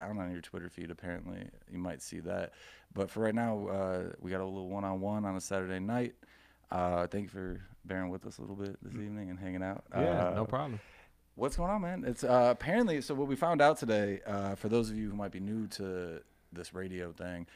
down on your Twitter feed. Apparently, you might see that. But for right now, we got a little one-on-one on a Saturday night. Thank you for bearing with us a little bit this evening and hanging out. Yeah, no problem. What's going on, man? It's apparently so. What we found out today, for those of you who might be new to this radio thing,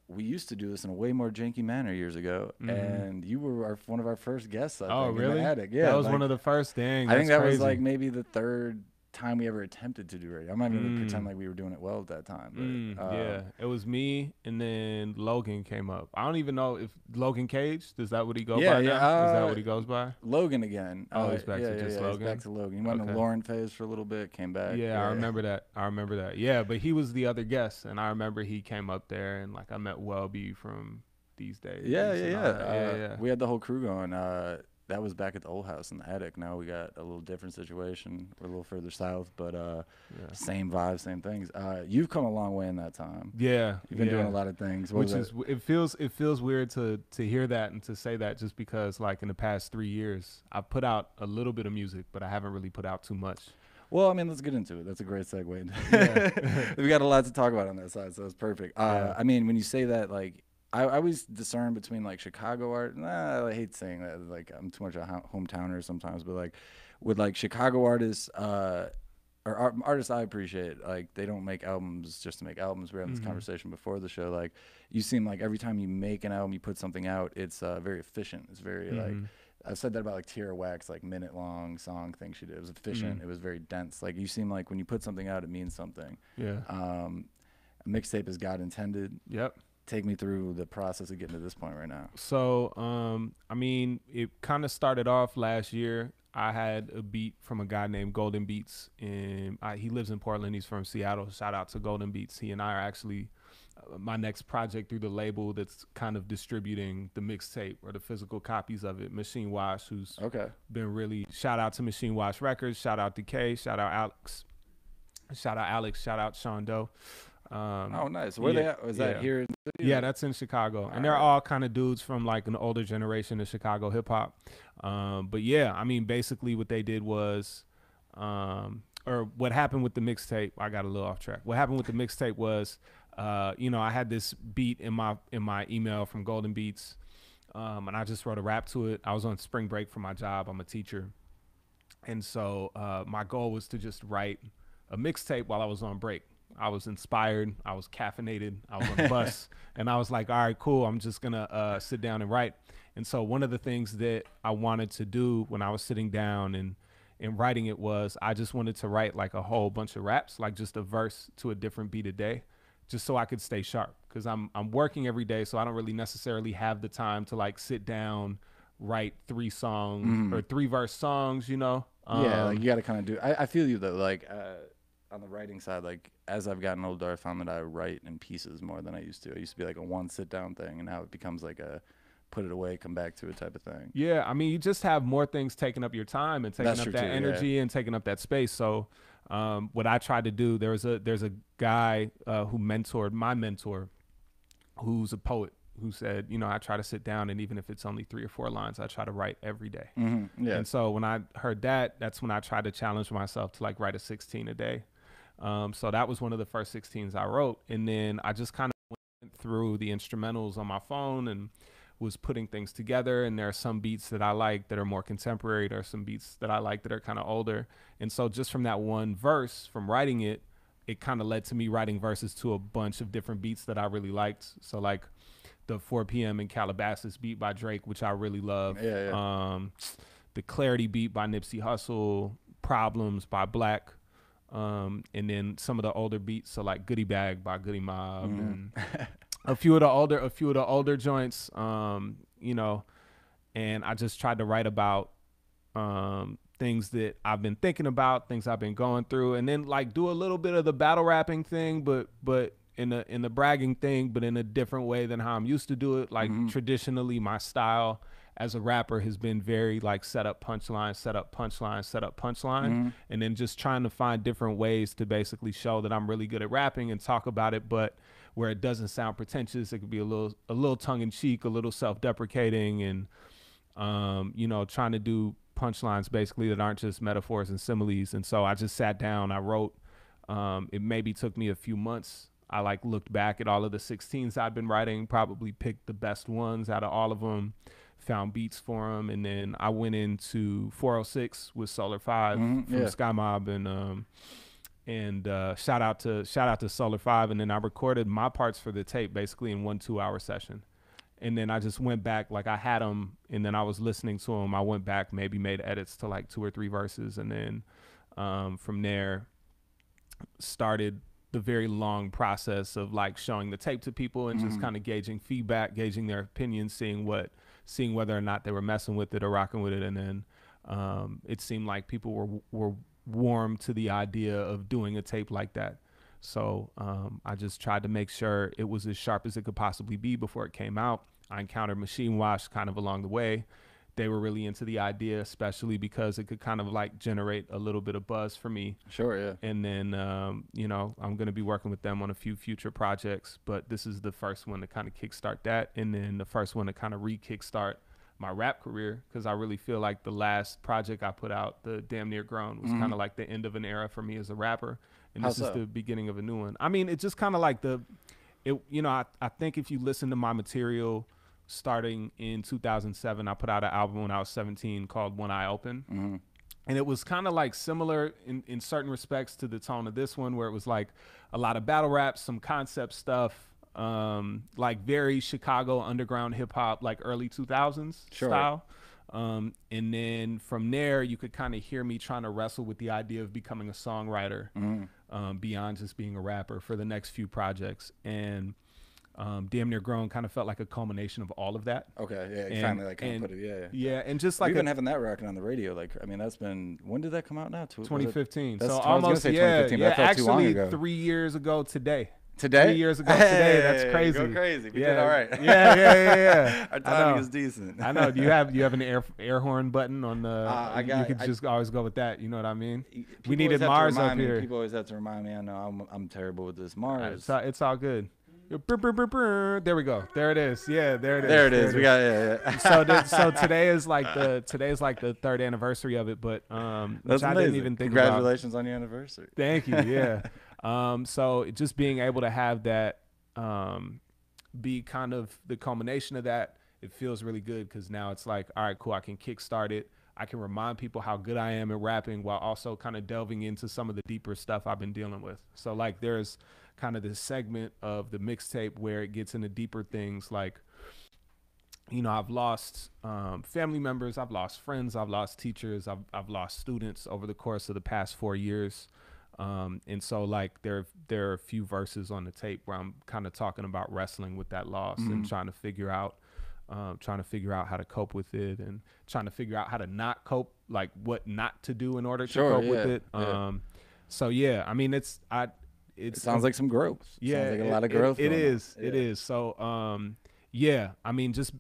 we used to do this in a way more janky manner years ago, Hmm. and you were one of our first guests, I Oh, think, in the really? attic. That Yeah, was one like of the first. Dang, I think that's that was like crazy. maybe the third time we ever attempted to do radio. I'm not even gonna pretend Mm. like we were doing it well at that time, but Yeah, it was me, and then Logan came up. I don't even know if Logan Cage, is that what he go yeah, by yeah. now? Is that what he goes by? Logan again. Oh, he's back Yeah, to yeah, just yeah. He's back Logan. to Logan. He went in the Okay. Lauren phase for a little bit, came back. Yeah, I Yeah, remember that. I remember that. Yeah, but he was the other guest, and I remember he came up there, and like I met Welby from These yeah, Days yeah, and yeah. all that. Yeah, yeah. We had the whole crew going. That was back at the old house in the attic. Now we got a little different situation. We're a little further south, but Yeah. same vibe, same things. You've come a long way in that time. Yeah, You've been doing a yeah. lot of things. What was Which that? is it feels weird to hear that and to say that just because like in the past 3 years I've put out a little bit of music, but I haven't really put out too much. Well, I mean, let's get into it. That's a great Yeah. segue. We got a lot to talk about on that side, so it's perfect. Yeah. I mean, when you say that, like, I always discern between like Chicago art. Nah, I hate saying that. Like, I'm too much a hometowner sometimes, but like, with like Chicago artists, or artists I appreciate, like they don't make albums just to make albums. We were having this Hmm. conversation before the show. Like, you seem like every time you make an album, you put something out, it's very efficient. It's very like Hmm. I've said that about like Tierra Wax, like minute long song thing she did. It was efficient. Hmm. It was very dense. Like you seem like when you put something out, it means something. Yeah. Um, a mixtape is God intended. Yep. Take me through the process of getting to this point right now. So, I mean, it kind of started off last year. I had a beat from a guy named Golden Beats, and he lives in Portland. He's from Seattle. Shout out to Golden Beats. He and I are actually my next project through the label that's kind of distributing the mixtape or the physical copies of it. Machine Wash, who's Okay. been really shout out to Machine Wash Records. Shout out to K. Shout out Alex. Shout out Alex. Shout out Sean Doe. Oh, nice. Where Yeah, they at? Was that yeah. here in the city? Yeah, that's in Chicago, and they're Alright. all kind of dudes from like an older generation of Chicago hip hop. But yeah, I mean, basically what they did was, or what happened with the mixtape. I got a little off track. What happened with the mixtape was, I had this beat in my email from Golden Beats, and I just wrote a rap to it. I was on spring break from my job. I'm a teacher, and so my goal was to just write a mixtape while I was on break. I was inspired. I was caffeinated. I was on the bus, and I was like, "All right, cool. I'm just gonna sit down and write." And so one of the things that I wanted to do when I was sitting down and writing it was I just wanted to write like a whole bunch of raps, like just a verse to a different beat a day, just so I could stay sharp because I'm working every day, so I don't really necessarily have the time to like sit down, write 3 songs or 3 verse songs, you know. Yeah, like you got to kind of do. I feel you though. Like on the writing side, like as I've gotten older, I found that I write in pieces more than I used to. I used to be like a one sit down thing, and now it becomes like a put it away, come back to it type of thing. Yeah, I mean, you just have more things taking up your time and taking That's up true that too. Yeah. energy and taking up that space. So, what I tried to do, there's a guy who mentored my mentor, who's a poet, who said, I try to sit down and even if it's only 3 or 4 lines, I try to write every day. Yeah. And so when I heard that, that's when I tried to challenge myself to like write a 16 a day. So that was one of the first 16s I wrote, and then I just kind of went through the instrumentals on my phone and was putting things together. And there are some beats that I like that are more contemporary. There are some beats that I like that are kind of older. And so just from that one verse, from writing it, it kind of led to me writing verses to a bunch of different beats that I really liked. So like the 4 p.m. in Calabasas beat by Drake, which I really love. Yeah. Yeah. The Clarity beat by Nipsey Hussle, Problems by Black, and then some of the older beats, so like Goodie Bag by Goody Mob, and a few of the older joints, and I just tried to write about things that I've been thinking about, things I've been going through, and then like do a little bit of the battle rapping thing, but in the bragging thing, but in a different way than how I'm used to do it. Like traditionally, my style as a rapper has been very like set up punchline, set up punchline, set up punchline, and then just trying to find different ways to basically show that I'm really good at rapping and talk about it, but where it doesn't sound pretentious. It could be a little tongue in cheek, a little self deprecating, and trying to do punchlines basically that aren't just metaphors and similes. And so I just sat down, I wrote It maybe took me a few months. I like looked back at all of the 16s I'd been writing, probably picked the best ones out of all of them, found beats for them, and then I went into 406 with Solar 5 from Sky Mob, and shout out to Solar 5, and then I recorded my parts for the tape basically in 1 2-hour session. And then I just went back, like I had them, and then I was listening to them. I went back, maybe made edits to like 2 or 3 verses, and then from there started the very long process of like showing the tape to people and just kind of gauging feedback, gauging their opinions, seeing whether or not they were messing with it or rocking with it. And then it seemed like people were warm to the idea of doing a tape like that. So I just tried to make sure it was as sharp as it could possibly be before it came out. I encountered Machine Wash kind of along the way. They were really into the idea, especially because it could kind of like generate a little bit of buzz for me. Sure, yeah. And then, you know, I'm going to be working with them on a few future projects, but this is the first one to kind of kickstart that. And then the first one to kind of re-kickstart my rap career, because I really feel like the last project I put out, the Damn Near Grown, was kind of like the end of an era for me as a rapper. And this is the beginning of a new one. I mean, it's just kind of like you know, I think if you listen to my material starting in 2007, I put out an album when I was 17 called One Eye Open. And it was kind of like similar in certain respects to the tone of this one, where it was like a lot of battle raps, some concept stuff, like very Chicago underground hip hop, like early 2000s style. And then from there, you could kind of hear me trying to wrestle with the idea of becoming a songwriter beyond just being a rapper for the next few projects. And Damn Near Grown kind of felt like a culmination of all of that. Okay, yeah, you finally like kind of put it, yeah, and just like we've been having that rocking on the radio. Like, I mean, that's been, when did that come out now? 2015. That's, so I was almost, gonna say 2015, but that felt too long actually ago. 3 years ago today. 3 years ago today. That's Hey, crazy. Go crazy. We did all right. Yeah. Our timing is decent. I know. Do you have an air horn button on the? You could just always go with that. You know what I mean? We needed Mars up here. People always have to remind me. I know I'm terrible with this Mars. It's all good. There we go. There it is. Yeah, there it is. There it is. We got So today is like the 3rd anniversary of it, but that's I amazing. didn't even think Congratulations on your anniversary. Thank you. Yeah. So just being able to have that be kind of the culmination of that, it feels really good, because now it's like, all right, cool, I can kickstart it. I can remind people how good I am at rapping while also kind of delving into some of the deeper stuff I've been dealing with. So like there's kind of this segment of the mixtape where it gets into deeper things, like, you know, I've lost family members, I've lost friends, I've lost teachers, I've lost students over the course of the past 4 years. And so like there are a few verses on the tape where I'm kind of talking about wrestling with that loss and trying to figure out how to cope with it, and trying to figure out how to not cope, like what not to do in order to cope with it. So yeah, I mean, it sounds like some growth. Yeah, sounds like a lot of growth. It is. So yeah, I mean, just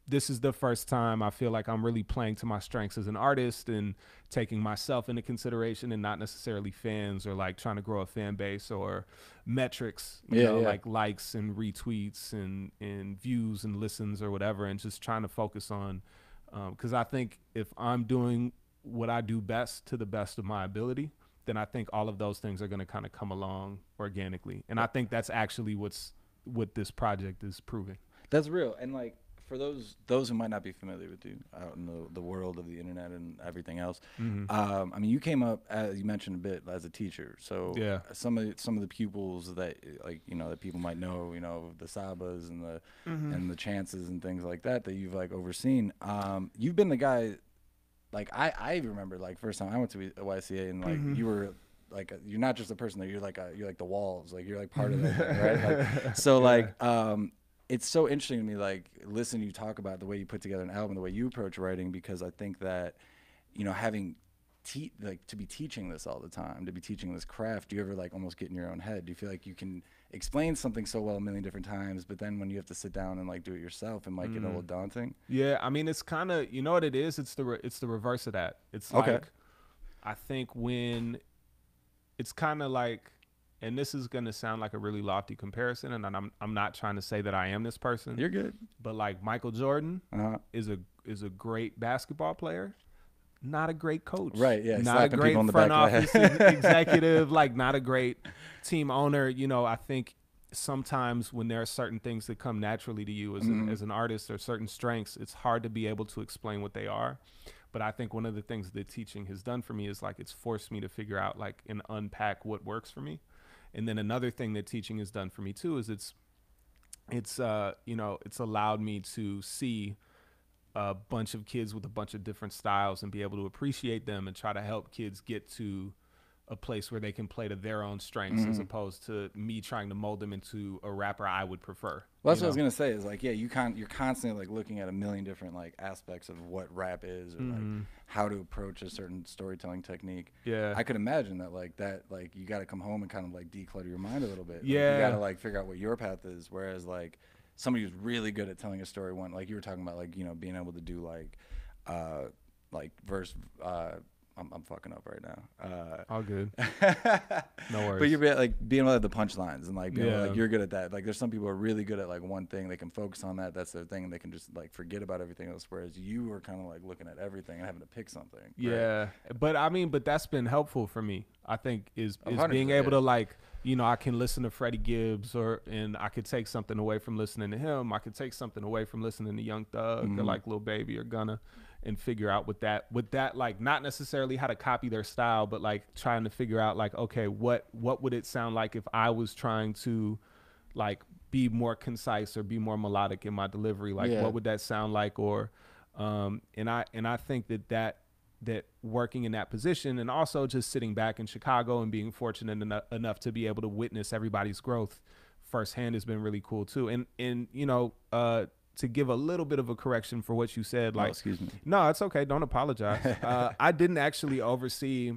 this is the first time I feel like I'm really playing to my strengths as an artist and taking myself into consideration, and not necessarily fans or like trying to grow a fan base or metrics, you know, like likes and retweets and views and listens or whatever, and just trying to focus on, because I think if I'm doing what I do best to the best of my ability, then I think all of those things are going to kind of come along organically. And I think that's actually what this project is proving. That's real. And like, for those who might not be familiar with you out in the world of the internet and everything else, I mean, you came up, as you mentioned a bit, as a teacher. So some of the pupils that, like, you know, that people might know, you know, the Sabas and the and the Chances and things like that you've like overseen. You've been the guy. Like I remember, like, first time I went to YCA, and like you were like you're not just a person there, you're like the walls, like you're like part of that, right? Like, so like it's so interesting to me, like, listen, you talk about the way you put together an album, the way you approach writing, because I think that, you know, having to be teaching this all the time, to be teaching this craft, do you ever like almost get in your own head? Do you feel like you can explain something so well a million different times, but then when you have to sit down and like do it yourself, it might get a little daunting? Yeah, I mean, it's kind of, you know what it is? It's the reverse of that. It's like, I think when it's kind of like, and this is going to sound like a really lofty comparison, and I'm not trying to say that I am this person. You're good. But like Michael Jordan is a great basketball player. not a great coach. Right, yeah, Not a slapping great people on the front back of office the head. executive, like not a great team owner. You know, I think sometimes when there are certain things that come naturally to you as an artist or certain strengths, it's hard to be able to explain what they are. But I think one of the things that teaching has done for me is like it's forced me to figure out like and unpack what works for me. And then another thing that teaching has done for me too is it's you know, it's allowed me to see a bunch of kids with a bunch of different styles and be able to appreciate them and try to help kids get to a place where they can play to their own strengths as opposed to me trying to mold them into a rapper I would prefer. Well, that's what I was gonna say. Is like, yeah, you're constantly like looking at a million different like aspects of what rap is, or like how to approach a certain storytelling technique. Yeah. I could imagine that like you got to come home and kind of like declutter your mind a little bit. Like, Yeah. you got to like figure out what your path is. Whereas like somebody who's really good at telling a story, one like you were talking about, like, you know, being able to do like verse. I'm fucking up right now. All good. No worries. But you're like being able to have the punchlines and like, being able, Yeah. like you're good at that. Like there's some people who are really good at like one thing. They can focus on that. That's their thing. And they can just like forget about everything else. Whereas you are kind of like looking at everything and having to pick something. Right? Yeah, but I mean, but that's been helpful for me. I think is 100%, being able yeah. to like, you know, I can listen to Freddie Gibbs and I could take something away from listening to him. I could take something away from listening to Young Thug or like Lil Baby or Gunna, and figure out with that like not necessarily how to copy their style, but like trying to figure out like, okay, what would it sound like if I was trying to like be more concise or be more melodic in my delivery? Like, Yeah. what would that sound like? Or and I think that working in that position and also just sitting back in Chicago and being fortunate enough to be able to witness everybody's growth firsthand has been really cool too. And you know, to give a little bit of a correction for what you said, like, excuse me. no, it's okay. Don't apologize. I didn't actually oversee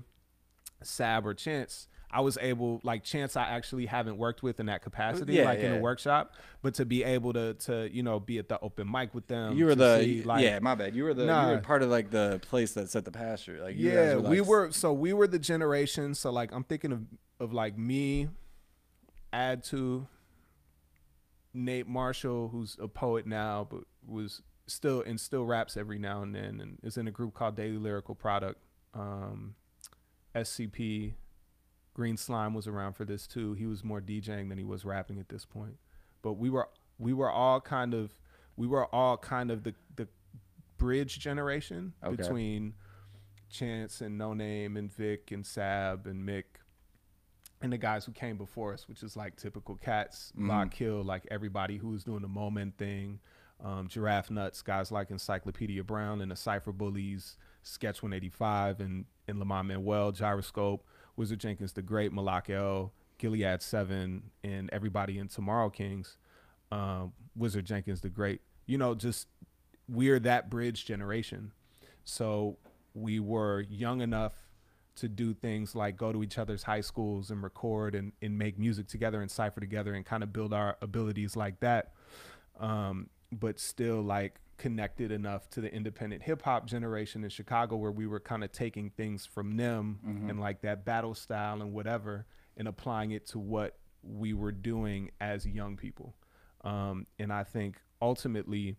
Sab or Chance. I was able, like Chance, I actually haven't worked with in that capacity, Yeah, like in yeah. a workshop, but to be able to you know, be at the open mic with them. You were to see, like, yeah, my bad. You were Nah. part of like the place that set the pasture. Like, you guys yeah, like, we were the generation. So like, I'm thinking of like me, add to Nate Marshall, who's a poet now, but was still raps every now and then, and is in a group called Daily Lyrical Product. SCP, Green Slime was around for this too. He was more DJing than he was rapping at this point. But we were all kind of the bridge generation Okay. between Chance and No Name and Vic and Sab and Mick and the guys who came before us, which is like typical Cats, Lock Hill, like everybody who was doing the Moment thing, Giraffe Nuts, guys like Encyclopedia Brown and the Cypher Bullies, Sketch 185 and Lamont Manuel, Gyroscope, Wizard Jenkins the Great, Malak L, Gilead 7, and everybody in Tomorrow Kings, Wizard Jenkins the Great. You know, just we're that bridge generation. So we were young enough to do things like go to each other's high schools and record and make music together and cypher together and kind of build our abilities like that. But still like connected enough to the independent hip hop generation in Chicago where we were kind of taking things from them and like that battle style and whatever and applying it to what we were doing as young people. And I think ultimately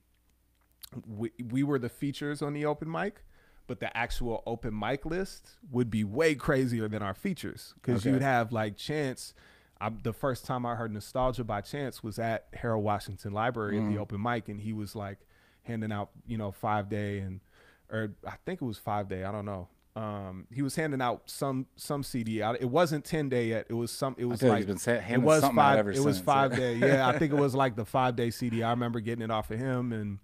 we were the features on the open mic, but the actual open mic list would be way crazier than our features because Okay. you'd have like Chance. The first time I heard Nostalgia by Chance was at Harold Washington Library at the open mic, and he was like handing out, you know, 5 Day or I think it was 5 Day. I don't know. He was handing out some CD out. It wasn't 10 Day yet. It was some. It was feel like like he's been it handing was something out 5. ever It was since. 5 Day. Yeah, I think it was like the 5 Day CD. I remember getting it off of him and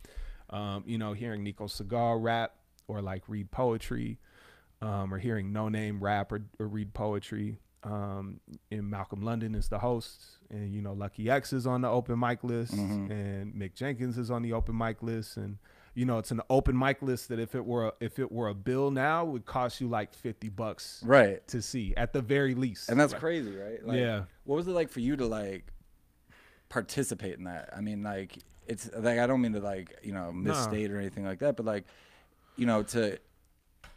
you know, hearing Nico Cigar rap or like read poetry, or hearing No Name rap or read poetry. And Malcolm London is the host, and you know Lucky X is on the open mic list, and Mick Jenkins is on the open mic list, and you know it's an open mic list that if it were a bill now would cost you like $50 right. to see at the very least. And that's Like, crazy, right? Like, yeah. What was it like for you to like participate in that? I mean, like, it's like, I don't mean to like, you know, misstate or anything like that, but like, you know,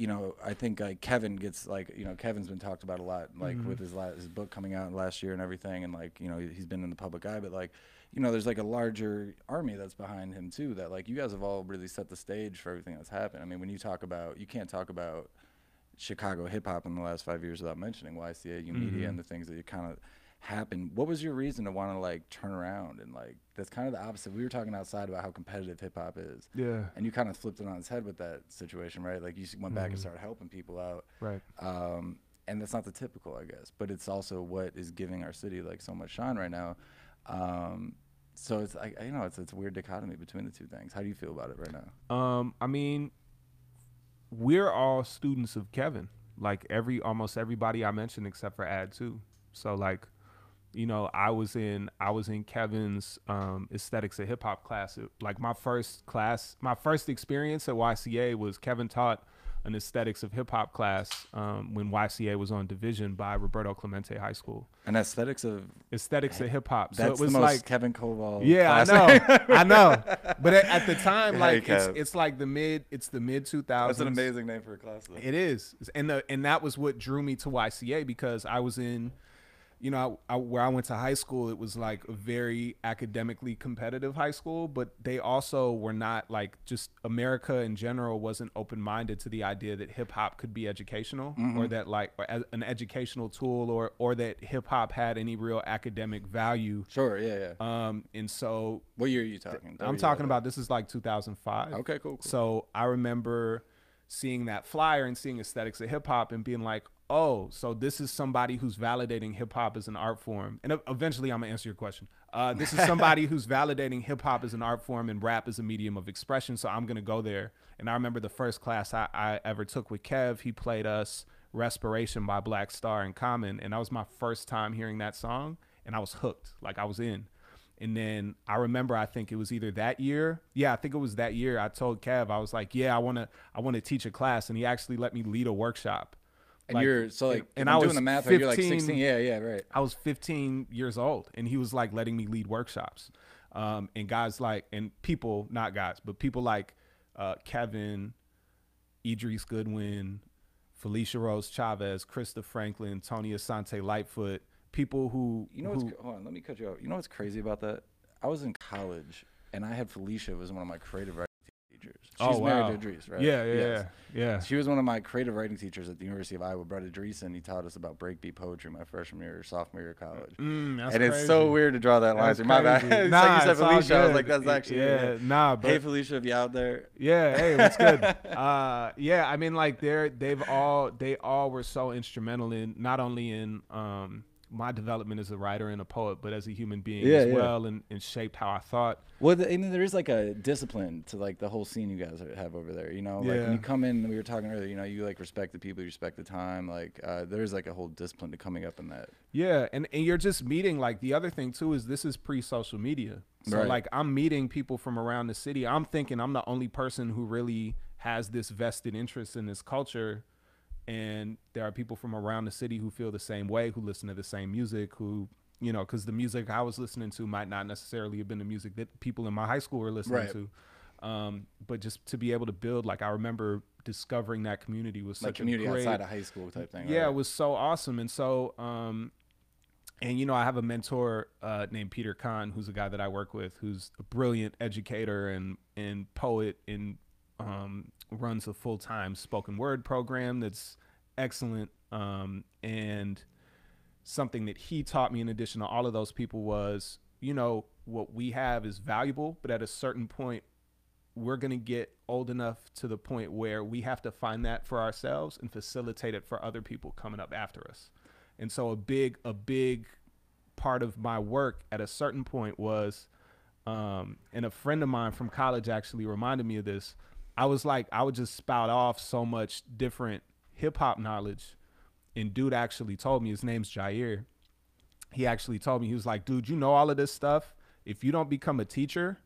you know, I think like Kevin gets like, you know, Kevin's been talked about a lot, like with his book coming out last year and everything, and like, you know, he's been in the public eye, but like, you know, there's like a larger army that's behind him too. That like you guys have all really set the stage for everything that's happened. I mean, when you talk about, you can't talk about Chicago hip hop in the last 5 years without mentioning YCA, U Media, and the things that you kind of happened. What was your reason to want to like turn around and like that's kind of the opposite. We were talking outside about how competitive hip hop is, Yeah. and you kind of flipped it on its head with that situation, right? Like you went back and started helping people out, Right. and that's not the typical, I guess, but it's also what is giving our city like so much shine right now. So it's like, you know, it's a weird dichotomy between the two things. How do you feel about it right now? I mean, we're all students of Kevin. Like almost everybody I mentioned except for Ad 2. So like, you know, I was in Kevin's aesthetics of hip hop class. Like my first experience at YCA was Kevin taught an aesthetics of hip hop class when YCA was on Division by Roberto Clemente High School. And aesthetics of hip hop. So that's it was the most like Kevin Koval. Yeah, class. I know. But at the time, Hey, like Kev. it's like the mid 2000s. That's an amazing name for a class, though. It is, and that was what drew me to YCA, because I was in, you know, where I went to high school. It was like a very academically competitive high school, but they also were not like, just America in general wasn't open minded to the idea that hip hop could be educational, or that like or as an educational tool, or that hip hop had any real academic value. Sure, yeah. And so What year are you talking? I'm talking about, this is like 2005. Okay, cool. So I remember seeing that flyer and seeing aesthetics of hip hop and being like, oh, so this is somebody who's validating hip hop as an art form. And eventually I'm gonna answer your question. This is somebody who's validating hip hop as an art form and rap as a medium of expression. So I'm gonna go there. And I remember the first class I ever took with Kev, he played us Respiration by Black Star and Common. And that was my first time hearing that song. And I was hooked, like I was in. And then I remember, I think it was either that year. Yeah, I think it was that year. I told Kev, I was like, yeah, I want to teach a class. And he actually let me lead a workshop. And like, you're so like, and I'm I doing was the math. 15, You're like 16. Yeah, right. I was 15 years old, and he was like letting me lead workshops. And guys like, and people, not guys, but people like Kevin, Idris Goodwin, Felicia Rose Chavez, Krista Franklin, Tony Asante Lightfoot, people who, You know what's hold on, let me cut you off. You know what's crazy about that? I was in college and I had Felicia was one of my creative writing teachers. She's married to Idris, right? Yeah. She was one of my creative writing teachers at the University of Iowa, Brett Idris, and he taught us about breakbeat poetry my freshman year or sophomore year of college. That's and crazy. it's so weird to draw that line through my back. It's Nah, like you said it's all Felicia, I was good. like, that's actually but hey Felicia, if you out there. Yeah, hey, what's good? Yeah, I mean, like they all were so instrumental in not only in my development as a writer and a poet, but as a human being well, and shaped how I thought. Well, I mean, there is like a discipline to like the whole scene you guys have over there. You know, like when you come in, we were talking earlier. You know, you like respect the people, you respect the time. Like there's like a whole discipline to coming up in that. Yeah, and you're just meeting, like, the other thing too is this is pre-social media. So like I'm meeting people from around the city. I'm thinking I'm the only person who really has this vested interest in this culture. And there are people from around the city who feel the same way, who listen to the same music, who, you know, because the music I was listening to might not necessarily have been the music that people in my high school were listening to. But just to be able to build, like, I remember discovering that community was such community a great, outside of high school type thing. Yeah, right? It was so awesome. And so, and, you know, I have a mentor named Peter Kahn, who's a guy that I work with, who's a brilliant educator and poet and runs a full-time spoken word program that's excellent. And something that he taught me in addition to all of those people was, you know, what we have is valuable, but at a certain point, we're going to get old enough to the point where we have to find that for ourselves and facilitate it for other people coming up after us. And so a big part of my work at a certain point was, and a friend of mine from college actually reminded me of this. I was like, I would just spout off so much different hip hop knowledge. And dude actually told me, his name's Jair. He actually told me, he was like, dude, you know all of this stuff. If you don't become a teacher,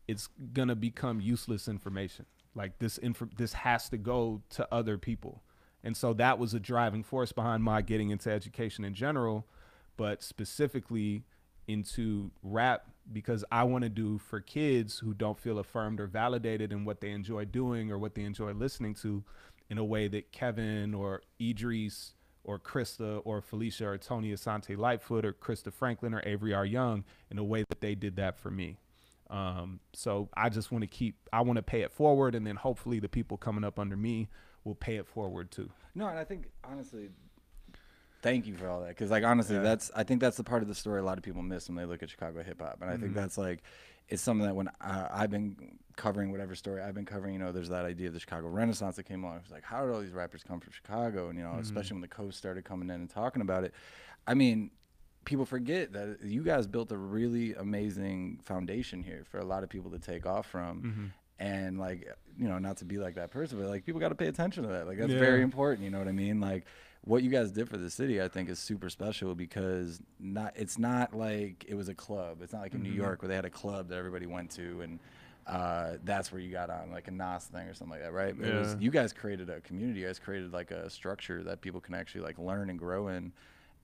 it's going to become useless information. Like this has to go to other people. And so that was a driving force behind my getting into education in general, but specifically into rap, because I want to do for kids who don't feel affirmed or validated in what they enjoy doing or what they enjoy listening to, in a way that Kevin or Idris or Krista or Felicia or Tony Asante Lightfoot or Krista Franklin or Avery R. Young, in a way that they did that for me. So I just want to I want to pay it forward, and then hopefully the people coming up under me will pay it forward too. No, and I think honestly, thank you for all that, because like honestly, I think that's the part of the story a lot of people miss when they look at Chicago hip hop, and I think that's like, it's something that when I've been covering whatever story I've been covering, you know, there's that idea of the Chicago Renaissance that came along. It's like, how did all these rappers come from Chicago? And you know, especially when the Coast started coming in and talking about it. I mean, people forget that you guys built a really amazing foundation here for a lot of people to take off from. And like, you know, not to be like that person, but like people got to pay attention to that. Like that's very important. You know what I mean? Like what you guys did for the city, I think is super special, because it's not like it was a club. It's not like in New York where they had a club that everybody went to and that's where you got on, like a Nas thing or something like that, right? It was, you guys created a community. You guys created like a structure that people can actually like learn and grow in.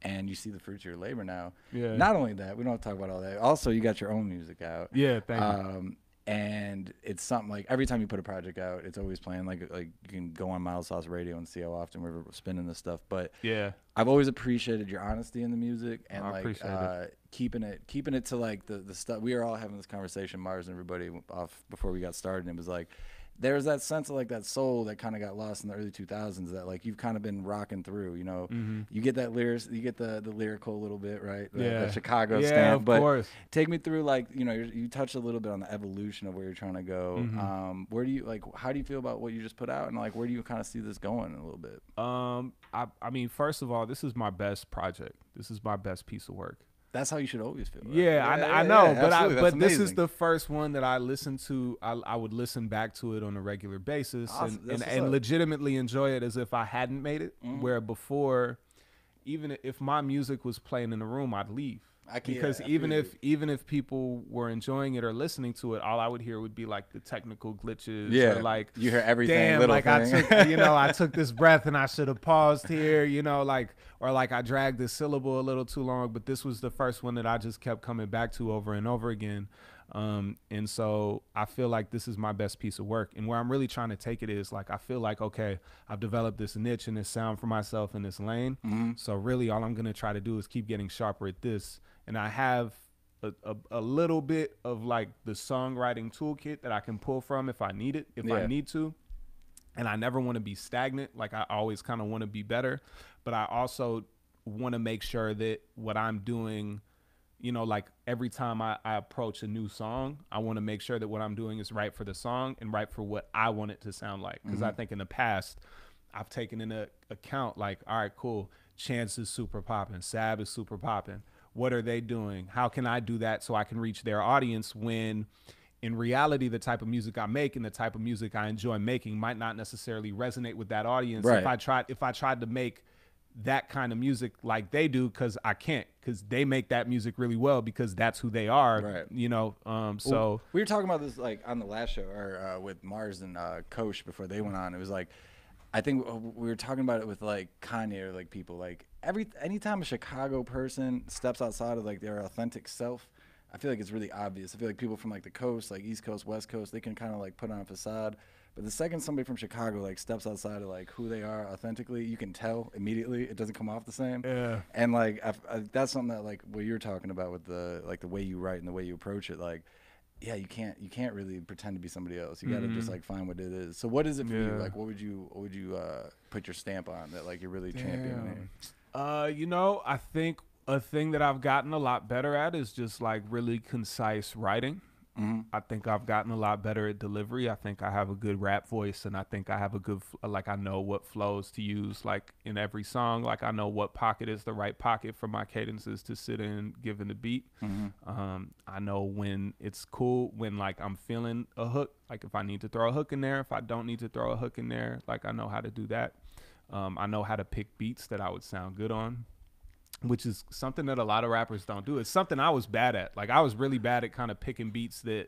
And you see the fruits of your labor now. Not only that, we don't have to talk about all that. Also, you got your own music out. Thank you. And it's something like every time you put a project out, it's always playing. Like you can go on Miles Sauce Radio and see how often we're spinning this stuff. But I've always appreciated your honesty in the music, and keeping it to like the stuff. We were all having this conversation, Mars and everybody, off before we got started, and it was like, there's that sense of like that soul that kind of got lost in the early 2000s that like you've kind of been rocking through, you know. You get that lyrics, you get the lyrical a little bit, right? The Chicago stamp. But course. Take me through, like, you know, you touched a little bit on the evolution of where you're trying to go. Where do you like, how do you feel about what you just put out, and like where do you kind of see this going a little bit? I mean, first of all, this is my best project. This is my best piece of work. That's how you should always feel. Right? I know, but this is the first one that I listened to. I would listen back to it on a regular basis, and legitimately enjoy it as if I hadn't made it. Where before, even if my music was playing in the room, I'd leave. Because even if people were enjoying it or listening to it, all I would hear would be like the technical glitches. Or like, you hear everything. Damn, like I took this breath and I should have paused here. You know, like, or like I dragged this syllable a little too long. But this was the first one that I just kept coming back to over and over again. And so I feel like this is my best piece of work. And where I'm really trying to take it is like, I feel like, okay, I've developed this niche and this sound for myself in this lane. So really all I'm going to try to do is keep getting sharper at this. And I have a little bit of like the songwriting toolkit that I can pull from if I need it, I need to. And I never want to be stagnant. Like I always kind of want to be better, but I also want to make sure that what I'm doing, you know, like every time I approach a new song, I want to make sure that what I'm doing is right for the song and right for what I want it to sound like. Because I think in the past, I've taken into account like, all right, cool, Chance is super popping, Sab is super popping. What are they doing? How can I do that so I can reach their audience, when in reality, the type of music I make and the type of music I enjoy making might not necessarily resonate with that audience. Right. If I tried to make that kind of music like they do, because I can't, because they make that music really well because that's who they are. Right. You know, so we were talking about this like on the last show or with Mars and Kosh before they went on. It was like, I think we were talking about it with like Kanye or like people like anytime a Chicago person steps outside of like their authentic self, I feel like it's really obvious. I feel like people from like the coast, like East Coast, West Coast, they can kind of like put on a facade. But the second somebody from Chicago like steps outside of like who they are authentically, you can tell immediately. It doesn't come off the same. Yeah. And like that's something that like what you're talking about with the like the way you write and the way you approach it. Like, yeah, you can't really pretend to be somebody else. You got to just like find what it is. So what is it for you? Like, what would you put your stamp on that like you're really championing? You know, I think a thing that I've gotten a lot better at is just like really concise writing. I think I've gotten a lot better at delivery. I think I have a good rap voice, and I think I have a good, like I know what flows to use like in every song. Like I know what pocket is the right pocket for my cadences to sit in given the beat. I know when it's cool, when like I'm feeling a hook, like if I need to throw a hook in there, if I don't need to throw a hook in there, like I know how to do that. I know how to pick beats that I would sound good on, which is something that a lot of rappers don't do. It's something I was bad at. Like I was really bad at kind of picking beats that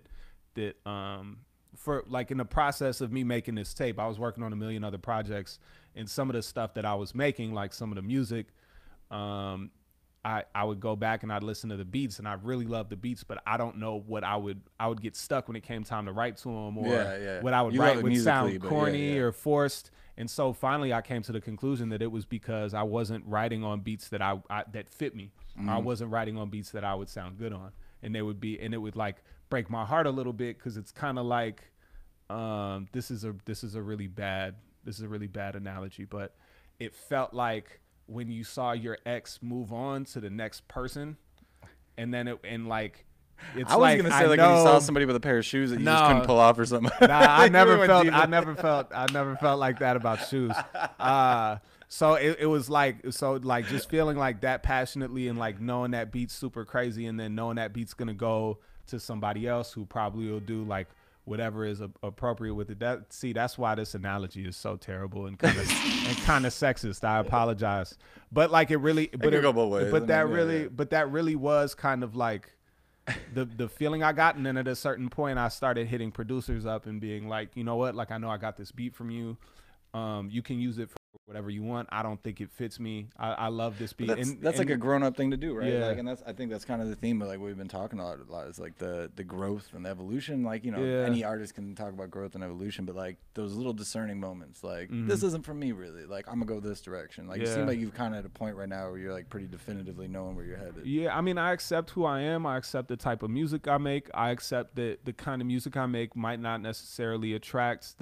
for like in the process of me making this tape, I was working on a million other projects, and some of the stuff that I was making, like some of the music, I would go back and I'd listen to the beats and I really love the beats, but I don't know what I would get stuck when it came time to write to them, or what I would write would sound corny or forced. And so finally I came to the conclusion that it was because I wasn't writing on beats that I that fit me. I wasn't writing on beats that I would sound good on. And it would like break my heart a little bit, because it's kind of like this is a really bad analogy, but it felt like when you saw your ex move on to the next person, and then it's I was gonna say, like, when you saw somebody with a pair of shoes that you just couldn't pull off or something. Nah, I never felt like that about shoes. So it was like, just feeling like that passionately, and like knowing that beat's super crazy, and then knowing that beat's gonna go to somebody else who probably will do like whatever is appropriate with it. That's why this analogy is so terrible and kind of sexist. I apologize, but like it really, that really was kind of like the feeling I got. And then at a certain point, I started hitting producers up and being like, you know what, like, I know I got this beat from you. You can use it for whatever you want. I don't think it fits me. I love this beat. That's like a grown-up thing to do, right? Yeah. Like, and I think that's kind of the theme of like we've been talking a lot is like the growth and the evolution. Like, you know, any artist can talk about growth and evolution, but like those little discerning moments, like this isn't for me really. Like, I'm gonna go this direction. Like, it seems like you've kind of at a point right now where you're like pretty definitively knowing where you're headed. Yeah, I mean, I accept who I am. I accept the type of music I make. I accept that the kind of music I make might not necessarily attract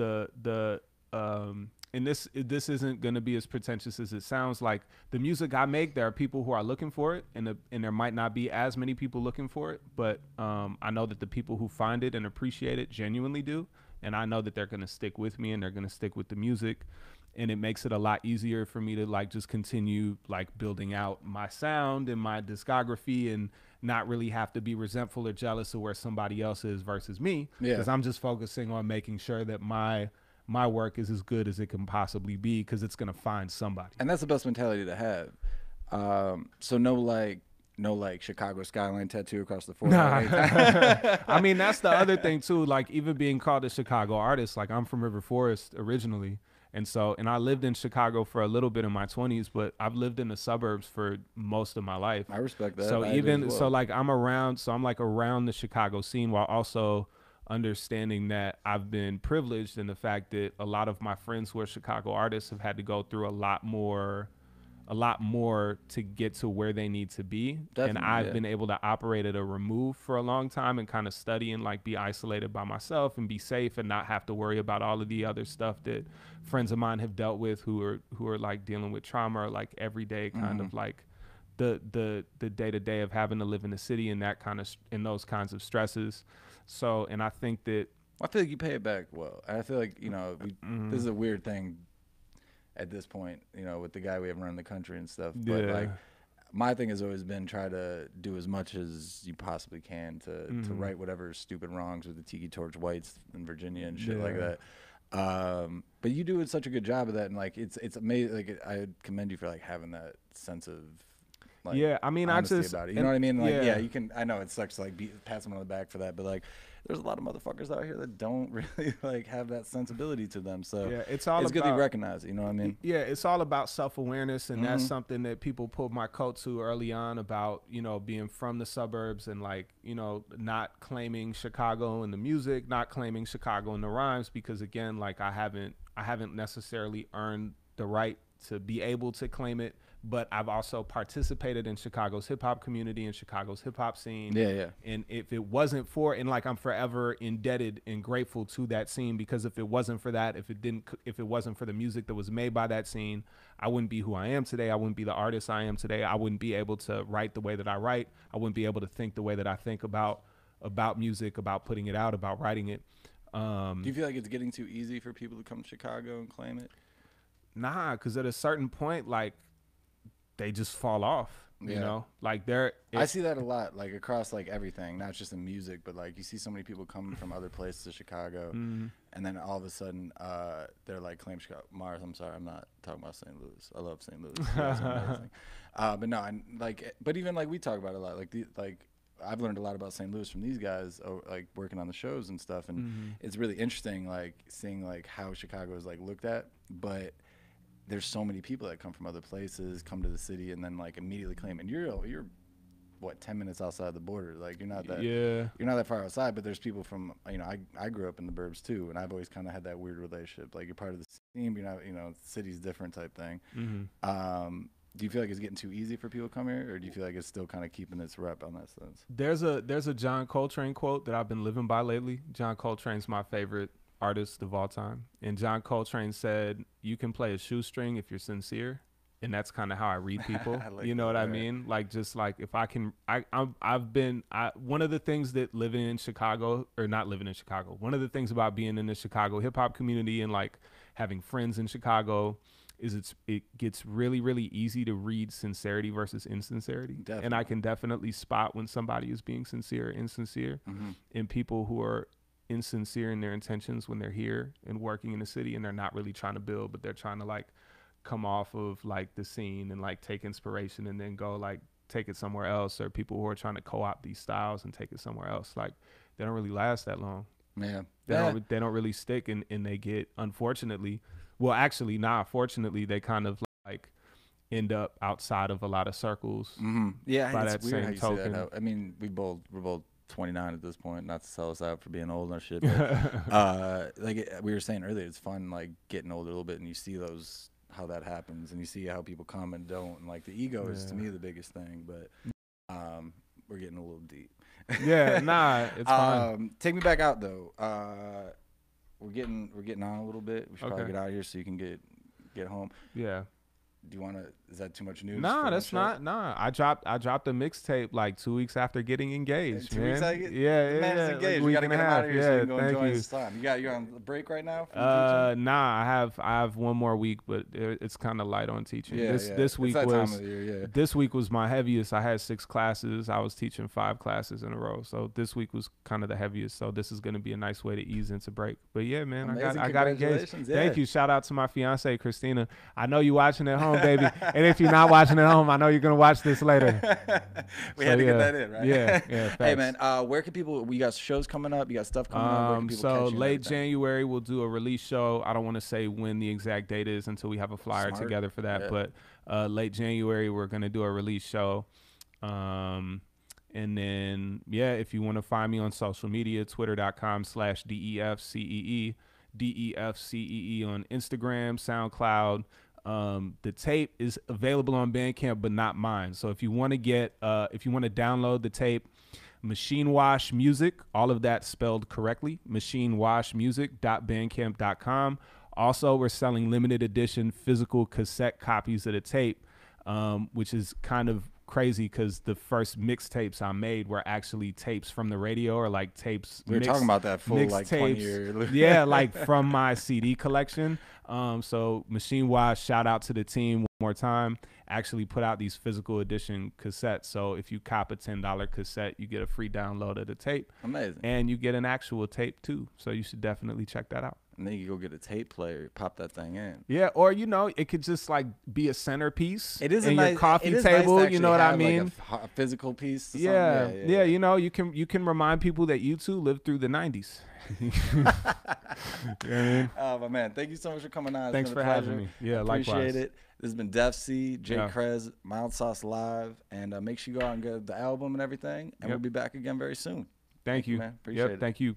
and this isn't going to be as pretentious as it sounds. Like, the music I make, there are people who are looking for it, and there might not be as many people looking for it, but I know that the people who find it and appreciate it genuinely do, and I know that they're going to stick with me and they're going to stick with the music, and it makes it a lot easier for me to like just continue like building out my sound and my discography, and not really have to be resentful or jealous of where somebody else is versus me, because I'm just focusing on making sure that my work is as good as it can possibly be, because it's going to find somebody. And that's the best mentality to have. So no Chicago skyline tattoo across the forehead. Nah. I mean, that's the other thing too. Like, even being called a Chicago artist, like, I'm from River Forest originally. And I lived in Chicago for a little bit in my 20s, but I've lived in the suburbs for most of my life. I respect that. So I'm like around the Chicago scene, while also understanding that I've been privileged in the fact that a lot of my friends who are Chicago artists have had to go through a lot more to get to where they need to be. Definitely, and I've been able to operate at a remove for a long time and kind of study and like be isolated by myself and be safe and not have to worry about all of the other stuff that friends of mine have dealt with who are like dealing with trauma, or like everyday kind of like the day-to-day of having to live in the city and that kind of in those kinds of stresses. So, and I think that I feel like you pay it back well. I feel like, you know, this is a weird thing at this point, you know, with the guy we have running the country and stuff. But like, my thing has always been try to do as much as you possibly can to right whatever stupid wrongs with the Tiki Torch whites in Virginia and shit like that. But you do such a good job of that, and like it's amazing. Like, I commend you for like having that sense of like, I mean, honesty about it. You know what I mean? Like, you can. I know it sucks to like pat someone on the back for that, but like, there's a lot of motherfuckers out here that don't really like have that sensibility to them. So it's good to recognize it. You know what I mean? Yeah, it's all about self-awareness, and that's something that people pulled my coat to early on about, you know, being from the suburbs and like, you know, not claiming Chicago in the music, not claiming Chicago in the rhymes, because again, like, I haven't necessarily earned the right to be able to claim it. But I've also participated in Chicago's hip hop community and Chicago's hip hop scene. Yeah. And if it wasn't for, and like, I'm forever indebted and grateful to that scene, because if it wasn't for that, if it wasn't for the music that was made by that scene, I wouldn't be who I am today. I wouldn't be the artist I am today. I wouldn't be able to write the way that I write. I wouldn't be able to think the way that I think about music, about putting it out, about writing it. Do you feel like it's getting too easy for people to come to Chicago and claim it? Nah, because at a certain point, like, they just fall off, you know, like I see that a lot, like across like everything, not just in music, but like you see so many people coming from other places to Chicago, and then all of a sudden they're like, claim Chicago. Mars, I'm sorry, I'm not talking about St. Louis. I love St. Louis. You guys are amazing. But no, but even like we talk about it a lot, like I've learned a lot about St. Louis from these guys, like working on the shows and stuff, and it's really interesting, like seeing like how Chicago is like looked at, but there's so many people that come from other places, come to the city, and then like immediately claim. And you're what, 10 minutes outside the border. Like you're not that far outside, but there's people from, I grew up in the burbs too, and I've always kind of had that weird relationship. Like you're part of the team, you're not, the city's different type thing. Do you feel like it's getting too easy for people to come here, or do you feel like it's still kind of keeping its rep on that sense? There's a John Coltrane quote that I've been living by lately. John Coltrane's my favorite artist of all time. And John Coltrane said, you can play a shoestring if you're sincere. And that's kind of how I read people. You know what I mean? Like, just like if I can, one of the things that living in Chicago, or not living in Chicago, one of the things about being in the Chicago hip hop community and like having friends in Chicago is it gets really, really easy to read sincerity versus insincerity. Definitely. And I can definitely spot when somebody is being sincere or insincere, and people who are insincere in their intentions when they're here and working in the city and they're not really trying to build, but they're trying to like come off of like the scene and like take inspiration and then go like take it somewhere else, or people who are trying to co-opt these styles and take it somewhere else. Like they don't really last that long. Yeah. They don't really stick, and they get, unfortunately, well, actually, fortunately, they kind of like end up outside of a lot of circles. Yeah, by it's that weird same how you token. say that. I mean, we're both 29 at this point. Not to sell us out for being old or shit. But, we were saying earlier, it's fun like getting older a little bit, and you see how that happens, and you see how people come and don't. And like the ego is to me the biggest thing. But we're getting a little deep. It's fine. Take me back out though. We're getting on a little bit. We should probably get out of here so you can get home. Yeah. Do you want to? Is that too much news? Nah, that's not. Nah, I dropped a mixtape like 2 weeks after getting engaged. 2 weeks after? Yeah. Engaged. We gotta get him out of here so you can go enjoy his time. You're on the break right now. Nah, I have one more week, but it's kind of light on teaching. This week it's that was time of the year, this week was my heaviest. I had 6 classes. I was teaching 5 classes in a row, so this week was kind of the heaviest. So this is gonna be a nice way to ease into break. But yeah, man, I got engaged. Yeah. Thank you. Shout out to my fiance Christina. I know you watching at home, baby. And if you're not watching at home, I know you're gonna watch this later. We had to get that in, right? Yeah. Hey man, where can people? We got shows coming up. You got stuff coming up. So late January we'll do a release show. I don't want to say when the exact date is until we have a flyer together for that. Yeah. But late January we're gonna do a release show. And then if you want to find me on social media, twitter.com/DEFCEE, DEFCEE on Instagram, SoundCloud. The tape is available on Bandcamp, but not mine. So if you want to download the tape, Machine Wash Music, all of that spelled correctly, machinewashmusic.bandcamp.com. Also, we're selling limited edition physical cassette copies of the tape, which is kind of crazy because the first mixtapes I made were actually tapes from the radio, or like tapes. We were talking about that full like 20-year. Yeah, like from my CD collection. So Machine Wash, shout out to the team one more time, actually put out these physical edition cassettes. So if you cop a $10 cassette, you get a free download of the tape. Amazing. And you get an actual tape too. So you should definitely check that out. And then you go get a tape player, pop that thing in. Yeah, or it could just like be a centerpiece. It is in your coffee table. Nice, you know what I mean? Like a physical piece. Yeah. You can remind people that you too lived through the 90s. You know what I mean? Oh my man, thank you so much for coming on. Thanks for having me. Yeah, appreciate likewise. it. This has been Def C, Jay Krez, Mild Sauce Live, and make sure you go out and get the album and everything. And we'll be back again very soon. Thank you, man. Appreciate it. Thank you.